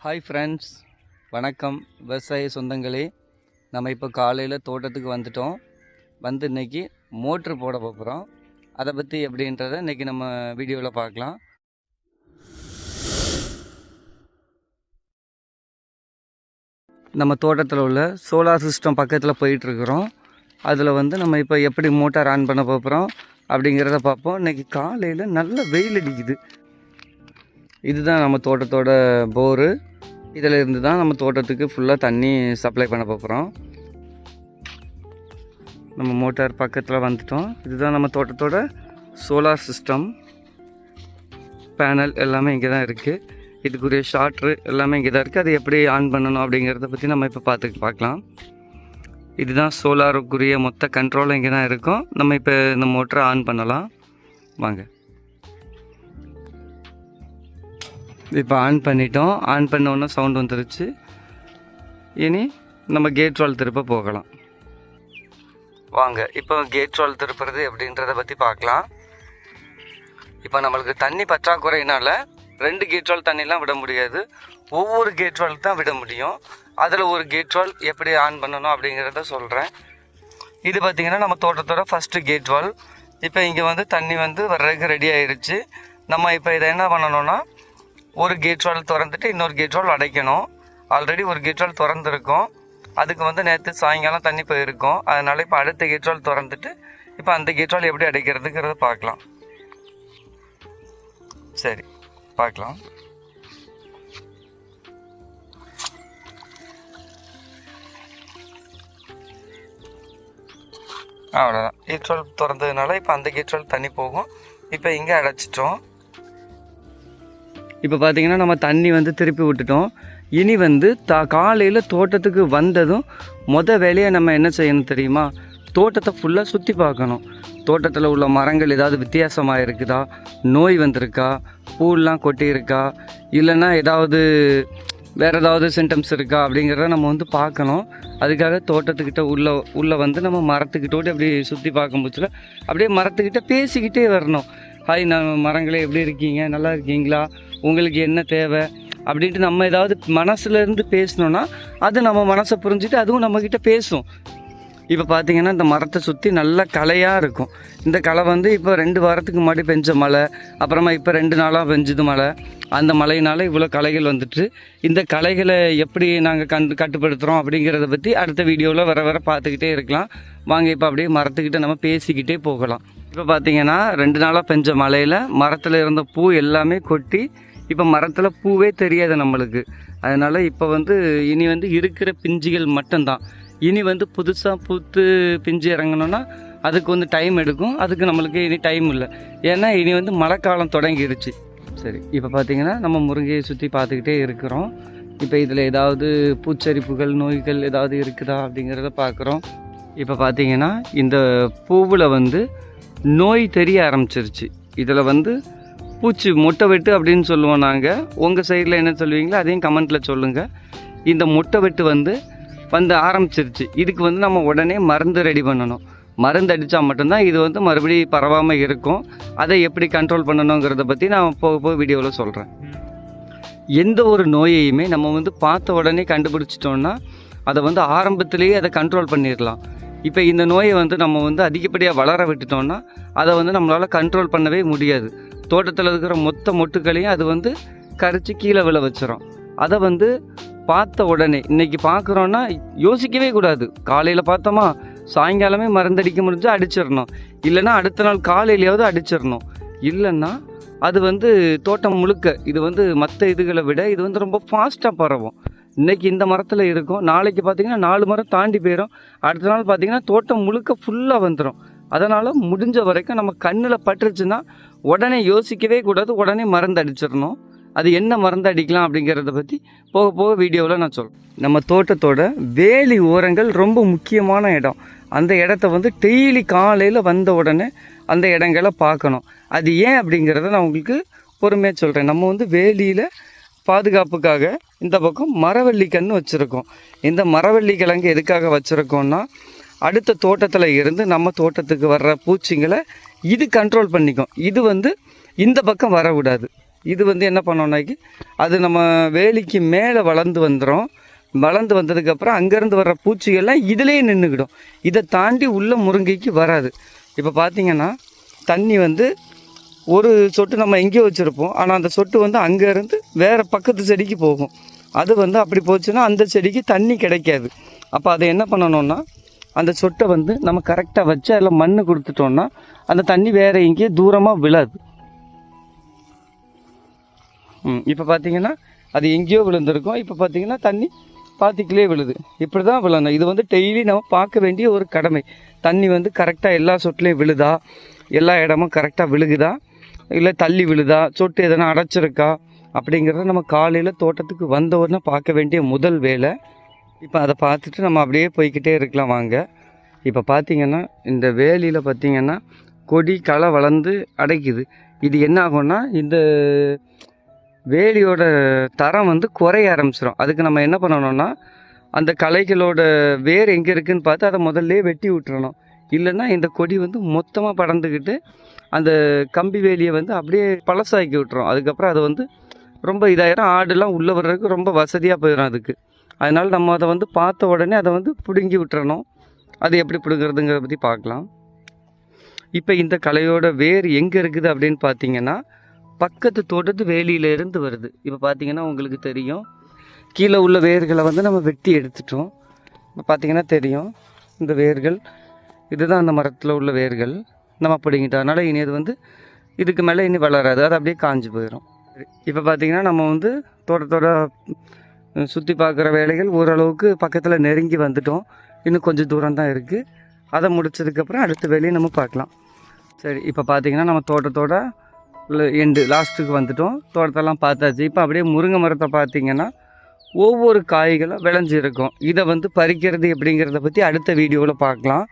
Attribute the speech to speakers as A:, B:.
A: Hi friends, வணக்கம் விவசாய சொந்தங்களே. நம்ம இப்போ காலையில் தோட்டத்துக்கு வந்துட்டோம். வந்து இன்றைக்கி மோட்ரு போட போகிறோம். அதை பற்றி எப்படின்றத இன்றைக்கி நம்ம வீடியோவில் பார்க்கலாம். நம்ம தோட்டத்தில் உள்ள சோலார் சிஸ்டம் பக்கத்தில் போயிட்டுருக்குறோம். அதில் வந்து நம்ம இப்போ எப்படி மோட்டார் ஆன் பண்ண போகிறோம் அப்படிங்கிறத பார்ப்போம். இன்றைக்கி காலையில் நல்ல வெயில் அடிக்குது. இதுதான் நம்ம தோட்டத்தோட போரு. இதில் இருந்து தான் நம்ம தோட்டத்துக்கு ஃபுல்லாக தண்ணி சப்ளை பண்ண போகிறோம். நம்ம மோட்டார் பக்கத்தில் வந்துட்டோம். இதுதான் நம்ம தோட்டத்தோட சோலார் சிஸ்டம். பேனல் எல்லாமே இங்கே தான் இருக்குது. இதுக்குரிய ஷார்ட்ரு எல்லாமே இங்கே தான் இருக்குது. அது எப்படி ஆன் பண்ணணும் அப்படிங்கிறத பற்றி நம்ம இப்போ பார்க்கலாம். இதுதான் சோலாருக்குரிய மொத்த கண்ட்ரோல் இங்கே தான் இருக்கும். நம்ம இப்போ இந்த மோட்டரை ஆன் பண்ணலாம். வாங்க, இப்போ ஆன் பண்ணிட்டோம். ஆன் பண்ணோன்னே சவுண்ட் வந்துருச்சு. இனி நம்ம கேட் வால் திருப்ப போகலாம். வாங்க, இப்போ கேட் வால் திருப்புறது எப்படின்றத பற்றி பார்க்கலாம். இப்போ நம்மளுக்கு தண்ணி பற்றாக்குறையினால் 2 கேட் வால் தண்ணிலாம் விட முடியாது. ஒவ்வொரு கேட் வால் தான் விட முடியும். அதில் ஒரு கேட் வால் எப்படி ஆன் பண்ணணும் அப்படிங்கிறத சொல்கிறேன். இது பார்த்திங்கன்னா நம்ம தோட்டத்தோட ஃபஸ்ட்டு கேட் வால். இப்போ இங்கே வந்து தண்ணி வந்து வர்றதுக்கு ரெடி ஆயிடுச்சு. நம்ம இப்போ இதை என்ன பண்ணணும்னா, ஒரு கேட் வால் திறந்துட்டு இன்னொரு கேட் வால் அடைக்கணும். ஆல்ரெடி ஒரு கேட் வால் திறந்துருக்கும். அதுக்கு வந்து நேற்று சாயங்காலம் தண்ணி போயிருக்கும். அதனால் இப்போ அடுத்த கேட் வால் திறந்துட்டு இப்போ அந்த கேட் வால் எப்படி அடைக்கிறதுங்கிறத பார்க்கலாம். சரி, பார்க்கலாம். அவ்வளோதான். கேட் வால் திறந்ததுனால இப்போ அந்த கேட் வால் தண்ணி போகும். இப்போ இங்கே அடைச்சிட்டோம். இப்போ பார்த்திங்கன்னா நம்ம தண்ணி வந்து திருப்பி விட்டுட்டோம். இனி வந்து காலையில் தோட்டத்துக்கு வந்ததும் வேலையை நம்ம என்ன செய்யணும் தெரியுமா? தோட்டத்தை ஃபுல்லாக சுற்றி பார்க்கணும். தோட்டத்தில் உள்ள மரங்கள் ஏதாவது வித்தியாசமாக இருக்குதா, நோய் வந்திருக்கா, பூலாம் கொட்டி இருக்கா, இல்லைன்னா ஏதாவது வேறு ஏதாவது சிம்டம்ஸ் இருக்கா அப்படிங்கிறத நம்ம வந்து பார்க்கணும். அதுக்காக தோட்டத்துக்கிட்ட உள்ளே வந்து நம்ம மரத்துக்கிட்டோடு அப்படி சுற்றி பார்க்கும்போதுல அப்படியே மரத்துக்கிட்ட பேசிக்கிட்டே வரணும். ஹாய், நான் மரங்களே எப்படி இருக்கீங்க, நல்லா இருக்கீங்களா, உங்களுக்கு என்ன தேவை அப்படின்ட்டு நம்ம ஏதாவது மனசுலேருந்து பேசணுன்னா அது நம்ம மனசை புரிஞ்சுட்டு அதுவும் நம்மக்கிட்ட பேசும். இப்போ பார்த்திங்கன்னா இந்த மரத்தை சுற்றி நல்ல களையாக இருக்கும். இந்த களை வந்து இப்போ 2 வாரத்துக்கு முன்னாடி பெஞ்ச மழை, அப்புறமா இப்போ 2 நாளாக பெஞ்சது மழை. அந்த மழையினால் இவ்வளோ களைகள் வந்துட்டு இந்த களைகளை எப்படி நாங்கள் கட்டுப்படுத்துகிறோம் அப்படிங்கிறத பற்றி அடுத்த வீடியோவில் வர பார்த்துக்கிட்டே இருக்கலாம். வாங்க, இப்போ அப்படியே மரத்துக்கிட்ட நம்ம பேசிக்கிட்டே போகலாம். இப்போ பார்த்திங்கன்னா 2 நாளாக பெஞ்ச மழையில் மரத்தில் இருந்த பூ எல்லாமே கொட்டி இப்போ மரத்தில் பூவே தெரியாது நம்மளுக்கு. அதனால் இப்போ வந்து இனி வந்து இருக்கிற பிஞ்சுகள் மட்டும்தான். இனி வந்து புதுசாக பூத்து பிஞ்சு இறங்கணுன்னா அதுக்கு வந்து டைம் எடுக்கும். அதுக்கு நம்மளுக்கு இனி டைம் இல்லை. ஏன்னா இனி வந்து மழைக்காலம் தொடங்கிடுச்சு. சரி, இப்போ பார்த்திங்கன்னா நம்ம முருங்கையை சுற்றி பார்த்துக்கிட்டே இருக்கிறோம். இப்போ இதில் ஏதாவது பூச்சரிப்புகள், நோய்கள் ஏதாவது இருக்குதா அப்படிங்கிறத பார்க்குறோம். இப்போ பார்த்திங்கன்னா இந்த பூவில் வந்து நோய் தெரிய ஆரம்பிச்சிருச்சு. இதில் வந்து பூச்சி முட்டை வெட்டு அப்படின்னு சொல்லுவோம் நாங்கள். உங்கள் சைடில் என்ன சொல்லுவீங்களோ அதையும் கமெண்ட்டில் சொல்லுங்கள். இந்த முட்டை வெட்டு வந்து ஆரம்பிச்சிருச்சு. இதுக்கு வந்து நம்ம உடனே மருந்து ரெடி பண்ணணும். மருந்து அடித்தா மட்டும்தான் இது வந்து மறுபடியும் பரவாமல் இருக்கும். அதை எப்படி கண்ட்ரோல் பண்ணணுங்கிறத பற்றி நான் போக வீடியோவில் சொல்கிறேன். எந்த ஒரு நோயையுமே நம்ம வந்து பார்த்த உடனே கண்டுபிடிச்சிட்டோன்னா அதை வந்து ஆரம்பத்திலேயே அதை கண்ட்ரோல் பண்ணிடலாம். இப்போ இந்த நோயை வந்து நம்ம வந்து அதிகப்படியாக வளர விட்டுட்டோம்னா அதை வந்து நம்மளால் கண்ட்ரோல் பண்ணவே முடியாது. தோட்டத்தில் இருக்கிற மொத்த மொட்டுக்களையும் அது வந்து கரைச்சி கீழே விழ வச்சிடும். அதை வந்து பார்த்த உடனே இன்றைக்கி பார்க்குறோன்னா யோசிக்கவே கூடாது. காலையில் பார்த்தோமா, சாயங்காலமே மருந்தடிக்க முடிஞ்சால் அடிச்சிடணும். இல்லைன்னா அடுத்த நாள் காலையிலையாவது அடிச்சிடணும். இல்லைன்னா அது வந்து தோட்டம் முழுக்க இது வந்து மற்ற இதுகளை விட இது வந்து ரொம்ப ஃபாஸ்ட்டாக பரவும். இன்றைக்கி இந்த மரத்தில் இருக்கும், நாளைக்கு பார்த்திங்கன்னா 4 மரம் தாண்டி போயிடும். அடுத்த நாள் பார்த்திங்கன்னா தோட்டம் முழுக்க ஃபுல்லாக வந்துடும். அதனால் முடிஞ்ச வரைக்கும் நம்ம கண்ணில் பட்டுருச்சுன்னா உடனே யோசிக்கவே கூடாது, உடனே மருந்து அடிச்சிடணும். அது என்ன மருந்து அடிக்கலாம் அப்படிங்கிறத பற்றி போக வீடியோவில் நான் சொல்கிறேன். நம்ம தோட்டத்தோட வேலி ஓரங்கள் ரொம்ப முக்கியமான இடம். அந்த இடத்த வந்து டெய்லி காலையில் வந்த உடனே அந்த இடங்களை பார்க்கணும். அது ஏன் அப்படிங்கிறத நான் உங்களுக்கு பொறுமையாக சொல்கிறேன். நம்ம வந்து வேலியில் பாதுகாப்புக்காக இந்த பக்கம் மரவள்ளி கன்று வச்சுருக்கோம். இந்த மரவள்ளி கிழங்கு எதுக்காக வச்சுருக்கோன்னா, அடுத்த தோட்டத்தில் இருந்து நம்ம தோட்டத்துக்கு வர்ற பூச்சிங்களை இது கண்ட்ரோல் பண்ணிக்கும். இது வந்து இந்த பக்கம் வரக்கூடாது. இது வந்து என்ன பண்ணோம்னாக்கி அது நம்ம வேலிக்கு மேலே வளர்ந்து வந்துடும். வளர்ந்து வந்ததுக்கப்புறம் அங்கேருந்து வர்ற பூச்சிகள்லாம் இதிலே நின்றுக்கிடும். இதை தாண்டி உள்ள முருங்கைக்கு வராது. இப்போ பார்த்திங்கன்னா தண்ணி வந்து ஒரு சொட்டு நம்ம எங்கேயோ வச்சுருப்போம், ஆனால் அந்த சொட்டு வந்து அங்கேருந்து வேறு பக்கத்து செடிக்கு போகும். அது வந்து அப்படி போச்சுன்னா அந்த செடிக்கு தண்ணி கிடைக்காது. அப்போ அதை என்ன பண்ணணும்னா அந்த சொட்டை வந்து நம்ம கரெக்டாக வச்சு அதில் மண் கொடுத்துட்டோம்னா அந்த தண்ணி வேறு எங்கேயும் தூரமாக விழாது. இப்போ பார்த்திங்கன்னா அது எங்கேயோ விழுந்திருக்கும். இப்போ பார்த்திங்கன்னா தண்ணி பாத்திக்கிலே விழுது. இப்படி தான் விழணும். இது வந்து டெய்லி நம்ம பார்க்க வேண்டிய ஒரு கடமை. தண்ணி வந்து கரெக்டாக எல்லா சொட்டுலேயும் விழுதா, எல்லா இடமும் கரெக்டாக விழுகுதா, இல்லை தள்ளி விழுதா, சொட்டு எதனா அடைச்சிருக்கா அப்படிங்கிறத நம்ம காலையில் தோட்டத்துக்கு வந்த உடனே பார்க்க வேண்டிய முதல் வேலை. இப்போ அதை பார்த்துட்டு நம்ம அப்படியே போய்கிட்டே இருக்கலாம் வாங்க. இப்போ பார்த்திங்கன்னா இந்த வேலியில் பார்த்திங்கன்னா கொடி களை வளர்ந்து அடைக்குது. இது என்ன ஆகும்னா இந்த வேலியோட தரம் வந்து குறைய ஆரம்பிச்சிடும். அதுக்கு நம்ம என்ன பண்ணணும்னா அந்த களைகளோட வேர் எங்கே இருக்குதுன்னு பார்த்து அதை முதல்ல வெட்டி விட்டுறணும். இல்லைன்னா இந்த கொடி வந்து மொத்தமாக படர்ந்துக்கிட்டு அந்த கம்பி வேலியை வந்து அப்படியே பழசாக்கி விட்டுரும். அதுக்கப்புறம் அது வந்து ரொம்ப இதாயிரும். ஆடுலாம் உள்ளே வர்றதுக்கு ரொம்ப வசதியாக போயிடும் அதுக்கு. அதனால் நம்ம அதை வந்து பார்த்த உடனே அதை வந்து பிடுங்கி விட்டுறணும். அது எப்படி பிடுங்கிறதுங்கிறத பற்றி பார்க்கலாம். இப்போ இந்த களையோட வேர் எங்கே இருக்குது அப்படின்னு பார்த்தீங்கன்னா பக்கத்து தோட்டத்து வேலியிலேருந்து வருது. இப்போ பார்த்தீங்கன்னா உங்களுக்கு தெரியும், கீழே உள்ள வேர்களை வந்து நம்ம வெட்டி எடுத்துட்டோம். இப்போ பார்த்தீங்கன்னா தெரியும் இந்த வேர்கள், இதுதான் அந்த மரத்தில் உள்ள வேர்கள் நம்ம பிடிங்கிட்டோம். அதனால் இனி அது வந்து இதுக்கு மேலே இனி வளராது, அது அப்படியே காஞ்சி போயிடும். இப்போ பார்த்திங்கன்னா நம்ம வந்து தோட்டத்தோட சுற்றி பார்க்குற வேலைகள் ஓரளவுக்கு பக்கத்தில் நெருங்கி வந்துட்டோம். இன்னும் கொஞ்சம் தூரம் தான் இருக்குது. அதை முடிச்சதுக்கப்புறம் அடுத்த வேலையை நம்ம பார்க்கலாம். சரி, இப்போ பார்த்திங்கன்னா நம்ம தோட்டத்தோட லாஸ்ட்டுக்கு வந்துட்டோம். தோட்டத்தெல்லாம் பார்த்தாச்சு. இப்போ அப்படியே முருங்கை மரத்தை பார்த்திங்கன்னா ஒவ்வொரு காய்களும் விளைஞ்சிருக்கும். இதை வந்து பறிக்கிறது எப்படிங்கிறத பற்றி அடுத்த வீடியோவில் பார்க்கலாம்.